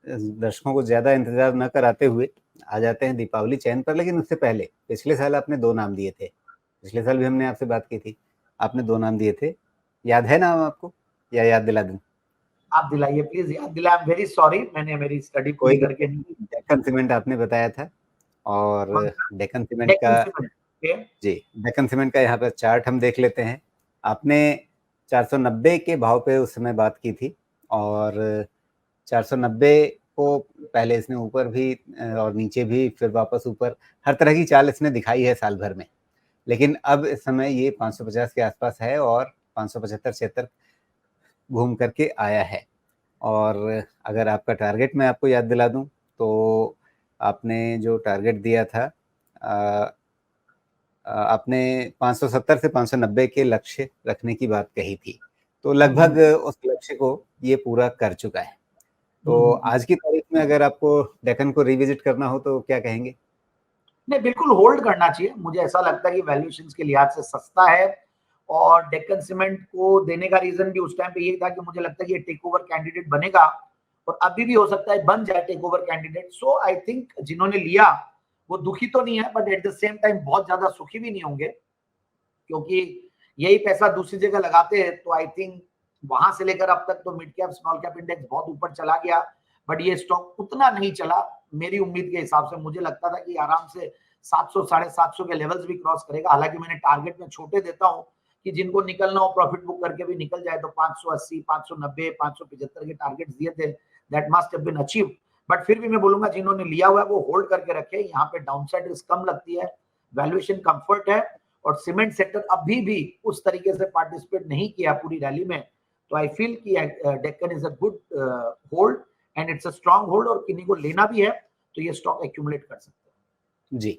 दर्शकों को ज्यादा इंतजार न कराते हुए आ जाते हैं दीपावली चैन पर। लेकिन उससे पहले पिछले साल आपने 2 नाम दिए थे, पिछले साल भी हमने आपसे बात की थी, आपने 2 नाम दिए थे, याद है नाम आपको या याद दिला दूं? आप दिलाइए प्लीज, याद दिलाइए। आई एम वेरी सॉरी, मैंने मेरी स्टडी कोई पूरी करके नहीं। डेक्कन सीमेंट आपने बताया था, और कौन सा? डेक्कन सीमेंट डेक्कन का, सीमेंट। ओके। जी, डेक्कन सीमेंट का यहाँ पर चार्ट हम देख लेते हैं। आपने 490 के भाव पे उस समय बात की थी, और 490 को पहले इसने ऊपर भी और नीचे भी, फिर वापस ऊपर, हर तरह की चाल इसने दिखाई है साल भर में। लेकिन अब इस समय ये 550 के आसपास है और 575-76 घूम करके आया है। और अगर आपका टारगेट मैं आपको याद दिला दूं, तो आपने जो टारगेट दिया था, आपने 570 से 590 के लक्ष्य रखने की बात कही थी, तो लगभग उस लक्ष्य को ये पूरा कर चुका है। तो आज की तारीख में अगर आपको डेक्कन को रिविजिट करना हो तो क्या कहेंगे? नहीं, बिल्कुल होल्ड करना चाहिए। मुझे ऐसा लगता है कि वैल्यूएशंस के लिहाज से सस्ता है, और डेक्कन सीमेंट को देने का रीजन भी उस टाइम पे ये था कि मुझे लगता है कि ये टेक ओवर कैंडिडेट बनेगा, और अभी भी हो सकता है बन जाए take over candidate. So I think जिन्होंने लिया वो दुखी तो नहीं है, but at the same time बहुत ज्यादा सुखी भी नहीं होंगे, क्योंकि यही पैसा दूसरी जगह लगाते हैं तो आई थिंक वहां से लेकर अब तक तो mid cap small cap index बहुत ऊपर चला गया, बट ये स्टॉक उतना नहीं चला। मेरी उम्मीद के हिसाब से मुझे लगता था कि आराम से 700 750 के लेवल्स भी क्रॉस करेगा। हालांकि मैंने टारगेट में छोटे देता हूं कि जिनको निकलना हो प्रॉफिट बुक करके भी निकल जाए, तो 580 590 575 के टारगेट दिए थे, that must have been achieve. But फिर भी मैं बोलूंगा जिन्होंने लिया हुआ है वो होल्ड करके रखे, यहाँ पे डाउनसाइड रिस्क कम लगती है, वैल्यूएशन कंफर्ट है, और सीमेंट सेक्टर अभी भी उस तरीके से पार्टिसिपेट नहीं किया पूरी रैली में। तो आई फील कि Deccan is a good hold, and it's a strong hold, और किन्हीं को लेना भी है तो ये स्टॉक एक्यूमुलेट कर सकते हैं। जी।